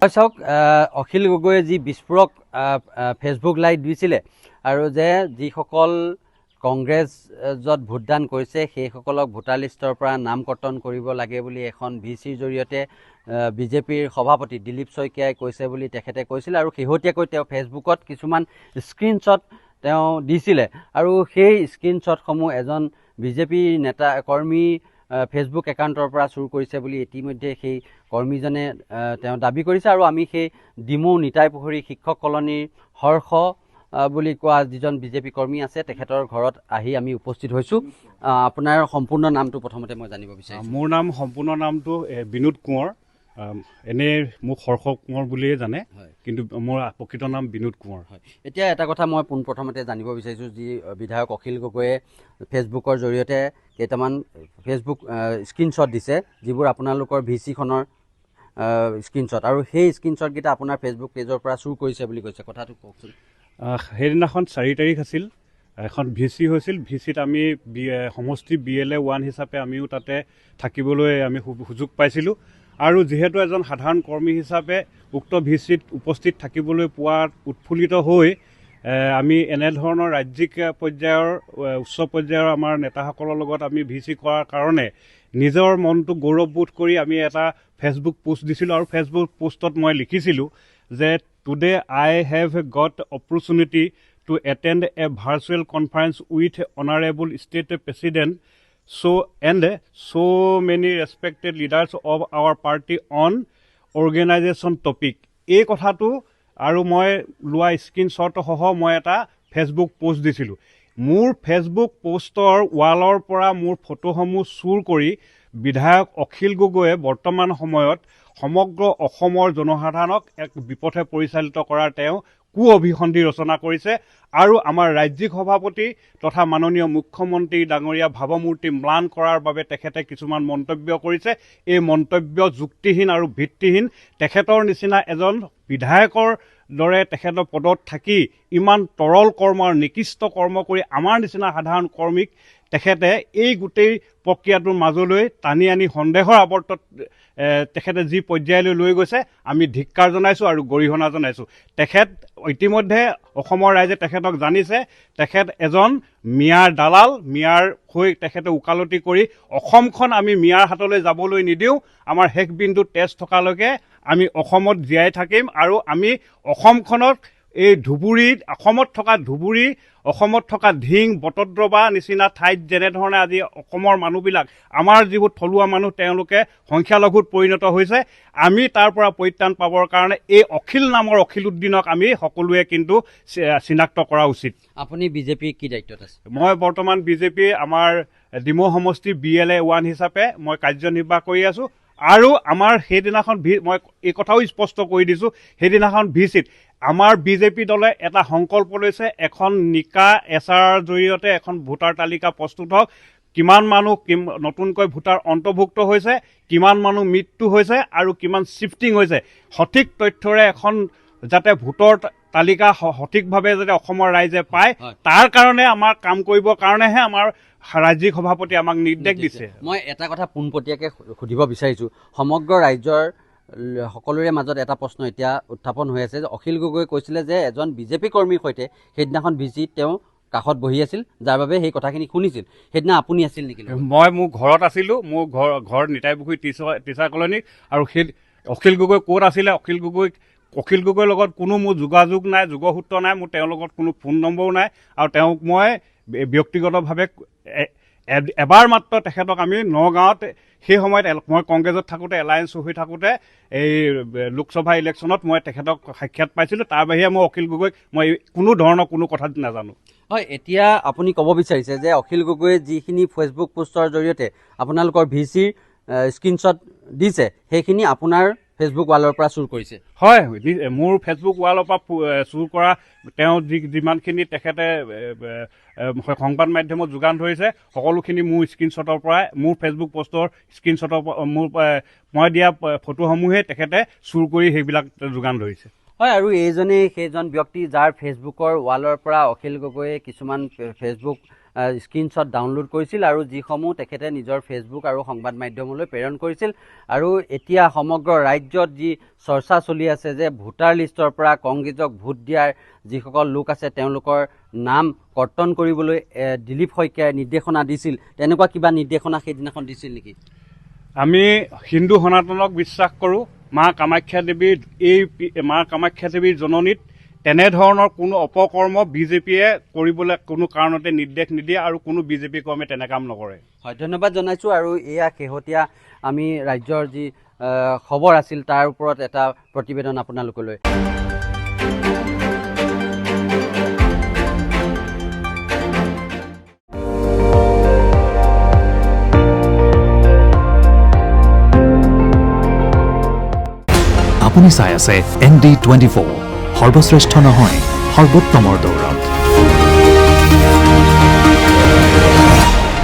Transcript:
চাওক অখিল গগৈয়ে যি বিস্ফোৰক ফেচবুক লাইভ দিছিলে আৰু যে যিসকল কংগ্ৰেছত ভোটদান কৰিছে সেইসকলক ভোটাৰ লিষ্টৰ পৰা নাম কৰ্তন কৰিব লাগে বুলি এখন VCৰ জৰিয়তে বিজেপিৰ সভাপতি দিলীপ শইকীয়াই কৈছে বুলি তেখেতে কৈছিল আৰু শেহতীয়াকৈ তেওঁ ফেচবুকত কিছুমান স্ক্ৰীনশ্বট তেওঁ দিছিলে আৰু সেই স্ক্ৰীনশ্বটসমূহ এজন বিজেপি নেতা কৰ্মী ফেচবুক একাউণ্টৰ পৰা চুৰ কৰিছে বুলি ইতিমধ্যে সেই কৰ্মীজনে তেওঁ দাবী কৰিছে আৰু আমি সেই ডিমৌ নিতাই পুখুৰী শিক্ষক কলনীৰ হৰ্ষ বুলি কোৱা যিজন বিজেপি কৰ্মী আছে তেখেতৰ ঘৰত আহি আমি উপস্থিত হৈছোঁ। আপোনাৰ সম্পূৰ্ণ নামটো প্ৰথমতে মই জানিব বিচাৰিছোঁ। মোৰ নাম সম্পূৰ্ণ নামটো বিনোদ কোঁৱৰ, এনেই মোক হৰ্ষ কোঁৱৰ বুলিয়ে জানে, কিন্তু মোৰ প্ৰকৃত নাম বিনোদ কোঁৱৰ। হয়, এতিয়া এটা কথা মই পোনপ্ৰথমতে জানিব বিচাৰিছোঁ, যি বিধায়ক অখিল গগৈয়ে ফেচবুকৰ জৰিয়তে কেইটামান ফেচবুক স্ক্ৰীনশ্বট দিছে যিবোৰ আপোনালোকৰ VCখনৰ স্ক্ৰীনশ্বট, আৰু সেই স্ক্ৰীনশ্বটকেইটা আপোনাৰ ফেচবুক পেজৰ পৰা চুৰ কৰিছে বুলি কৈছে, কথাটো কওকচোন। সেইদিনাখন 4 তাৰিখ আছিল, এখন VC হৈছিল। VCত আমি সমষ্টি BLA 1 হিচাপে আমিও তাতে থাকিবলৈ আমি সুযোগ পাইছিলোঁ আৰু যিহেতু এজন সাধাৰণ কৰ্মী হিচাপে উক্ত VCত উপস্থিত থাকিবলৈ পোৱাত উৎফুল্লিত হৈ আমি এনেধৰণৰ ৰাজ্যিক পৰ্যায়ৰ উচ্চ পৰ্যায়ৰ আমাৰ নেতাসকলৰ লগত আমি VC কৰাৰ কাৰণে নিজৰ মনটো গৌৰৱবোধ কৰি আমি এটা ফেচবুক পোষ্ট দিছিলোঁ আৰু ফেচবুক পোষ্টত মই লিখিছিলোঁ যে today I have got opportunity to attend a virtual conference with Honorable State President and so many respected leaders of our party on organization topic. এই কথাটো আৰু মই লোৱা স্ক্ৰীনশ্বট সহ মই এটা ফেচবুক পোষ্ট দিছিলোঁ। মোৰ ফেচবুক পোষ্টৰ ৱালৰ পৰা মোৰ ফটোসমূহ চুৰ কৰি বিধায়ক অখিল গগৈয়ে বৰ্তমান সময়ত সমগ্ৰ অসমৰ জনসাধাৰণক এক বিপথে পৰিচালিত কৰাৰ তেওঁ অভিসন্ধি ৰচনা কৰিছে আৰু আমাৰ ৰাজ্যিক সভাপতি তথা মাননীয় মুখ্যমন্ত্ৰী ডাঙৰীয়া ভাৱমূৰ্তি ম্লান কৰাৰ বাবে তেখেতে কিছুমান মন্তব্য কৰিছে। এই মন্তব্য যুক্তিহীন আৰু ভিত্তিহীন। তেখেতৰ নিচিনা এজন বিধায়কৰ দৰে তেখেতৰ পদত থাকি ইমান তৰল কৰ্ম আৰু নিকৃষ্ট কৰ্ম কৰি আমাৰ নিচিনা সাধাৰণ কৰ্মীক তেখেতে এই গোটেই প্ৰক্ৰিয়াটোৰ মাজলৈ টানি আনি সন্দেহৰ আৱৰ্তত তেখেতে যি পৰ্যায়লৈ লৈ গৈছে আমি ধিক্কাৰ জনাইছোঁ আৰু গৰিহণা জনাইছোঁ। তেখেত ইতিমধ্যে অসমৰ ৰাইজে তেখেতক জানিছে, তেখেত এজন মিয়াৰ দালাল, মিয়াৰ হৈ তেখেতে ওকালতি কৰি অসমখন আমি মিয়াৰ হাতলৈ যাবলৈ নিদিওঁ। আমাৰ শেষ বিন্দু তেজ থকালৈকে আমি অসমত জীয়াই থাকিম আৰু আমি অসমখনত এই ধুবুৰীত অসমত থকা ধিং বটদ্ৰৱা নিচিনা ঠাইত যেনেধৰণে আজি অসমৰ মানুহবিলাক আমাৰ যিবোৰ থলুৱা মানুহ তেওঁলোকে সংখ্যালঘুত পৰিণত হৈছে, আমি তাৰ পৰা পৰিত্ৰাণ পাবৰ কাৰণে এই অখিল নামৰ অখিলউদ্দিনক আমি সকলোৱে কিন্তু চিনাক্ত কৰা উচিত। আপুনি বিজেপি কি দায়িত্বত আছে? মই বৰ্তমান বিজেপি আমাৰ ডিমৌ সমষ্টি BLA 1 হিচাপে মই কাৰ্যনিৰ্বাহ কৰি আছোঁ আৰু আমাৰ সেইদিনাখন মই এই কথাও স্পষ্ট কৰি দিছোঁ, সেইদিনাখন VCত আমাৰ বিজেপি দলে এটা সংকল্প লৈছে, এখন নিকা এচাৰৰ জৰিয়তে এখন ভোটাৰ তালিকা প্ৰস্তুত হওক, কিমান মানুহ নতুনকৈ ভোটাৰ অন্তৰ্ভুক্ত হৈছে, কিমান মানুহ মৃত্যু হৈছে আৰু কিমান শ্বিফটিং হৈছে, সঠিক তথ্যৰে এখন যাতে ভোটৰ তালিকা সঠিকভাৱে যাতে অসমৰ ৰাইজে পায়, তাৰ কাৰণে আমাৰ কাম কৰিবৰ কাৰণেহে আমাৰ ৰাজ্যিক সভাপতি আমাক নিৰ্দেশ দিছে। মই এটা কথা পোনপটীয়াকৈ সুধিব বিচাৰিছোঁ, সমগ্ৰ ৰাজ্যৰ সকলোৰে মাজত এটা প্ৰশ্ন এতিয়া উত্থাপন হৈ আছে যে অখিল গগৈয়ে কৈছিলে যে এজন বিজেপি কৰ্মীৰ সৈতে সেইদিনাখন VCত তেওঁ কাষত বহি আছিল, যাৰ বাবে সেই কথাখিনি শুনিছিল। সেইদিনা আপুনি আছিল নেকি? মই মোৰ ঘৰত আছিলোঁ, মোৰ ঘৰ নিতাই পুখুৰী টিচাৰ কলনী, আৰু সেই অখিল গগৈ ক'ত আছিলে, অখিল গগৈৰ লগত কোনো মোৰ যোগাযোগ নাই, যোগসূত্ৰ নাই, মোৰ তেওঁৰ লগত কোনো ফোন নম্বৰো নাই আৰু তেওঁক মই ব্যক্তিগতভাৱে এবাৰ মাত্ৰ তেখেতক আমি নগাঁৱত সেই সময়ত মই কংগ্ৰেছত থাকোঁতে এলায়েন্স হৈ থাকোঁতে এই লোকসভা ইলেকশ্যনত মই তেখেতক সাক্ষাৎ পাইছিলোঁ। তাৰ বাহিৰে মই অখিল গগৈক মই কোনো ধৰণৰ কোনো কথা নাজানো। হয়, এতিয়া আপুনি ক'ব বিচাৰিছে যে অখিল গগৈয়ে যিখিনি ফেচবুক পোষ্টৰ জৰিয়তে আপোনালোকৰ VCৰ স্ক্ৰীনশ্বট দিছে সেইখিনি আপোনাৰ ফেচবুক ৱালৰ পৰা চুৰ কৰিছে? হয়, মোৰ ফেচবুক ৱালৰ পৰা চুৰ কৰা তেওঁ যিমানখিনি তেখেতে সংবাদ মাধ্যমত যোগান ধৰিছে সকলোখিনি মোৰ স্ক্ৰীনশ্বটৰ পৰাই, মোৰ ফেচবুক পোষ্টৰ স্ক্ৰীনশ্বটৰ মই দিয়া ফটোসমূহে তেখেতে চুৰ কৰি সেইবিলাক যোগান ধৰিছে। হয়, আৰু এইজনেই সেইজন ব্যক্তি যাৰ ফেচবুকৰ ৱালৰ পৰা অখিল গগৈয়ে কিছুমান ফেচবুক স্ক্ৰীনশ্বট ডাউনলোড কৰিছিল আৰু যিসমূহ তেখেতে নিজৰ ফেচবুক আৰু সংবাদ মাধ্যমলৈ প্ৰেৰণ কৰিছিল। আৰু এতিয়া সমগ্ৰ ৰাজ্যত যি চৰ্চা চলি আছে যে ভোটাৰ লিষ্টৰ পৰা কংগ্ৰেছক ভোট দিয়াৰ যিসকল লোক আছে তেওঁলোকৰ নাম কৰ্তন কৰিবলৈ দিলীপ শইকীয়াই নিৰ্দেশনা দিছিল, তেনেকুৱা কিবা নিৰ্দেশনা সেইদিনাখন দিছিল নেকি? আমি হিন্দু সনাতনক বিশ্বাস কৰোঁ। মা কামাখ্যা দেৱীৰ জননীত তেনেধৰণৰ কোনো অপকৰ্ম বিজেপিয়ে কৰিবলৈ কোনো কাৰণতে নিৰ্দেশ নিদিয়ে আৰু কোনো বিজেপি কৰ্মে তেনে কাম নকৰে। হয়, ধন্যবাদ জনাইছোঁ। আৰু এয়া শেহতীয়া আমি ৰাজ্যৰ যি খবৰ আছিল তাৰ ওপৰত এটা প্ৰতিবেদন আপোনালোকলৈ। আপুনি চাই আছে ND24, সৰ্বশ্ৰেষ্ঠ নহয় সৰ্বোত্তমৰ দৌৰত।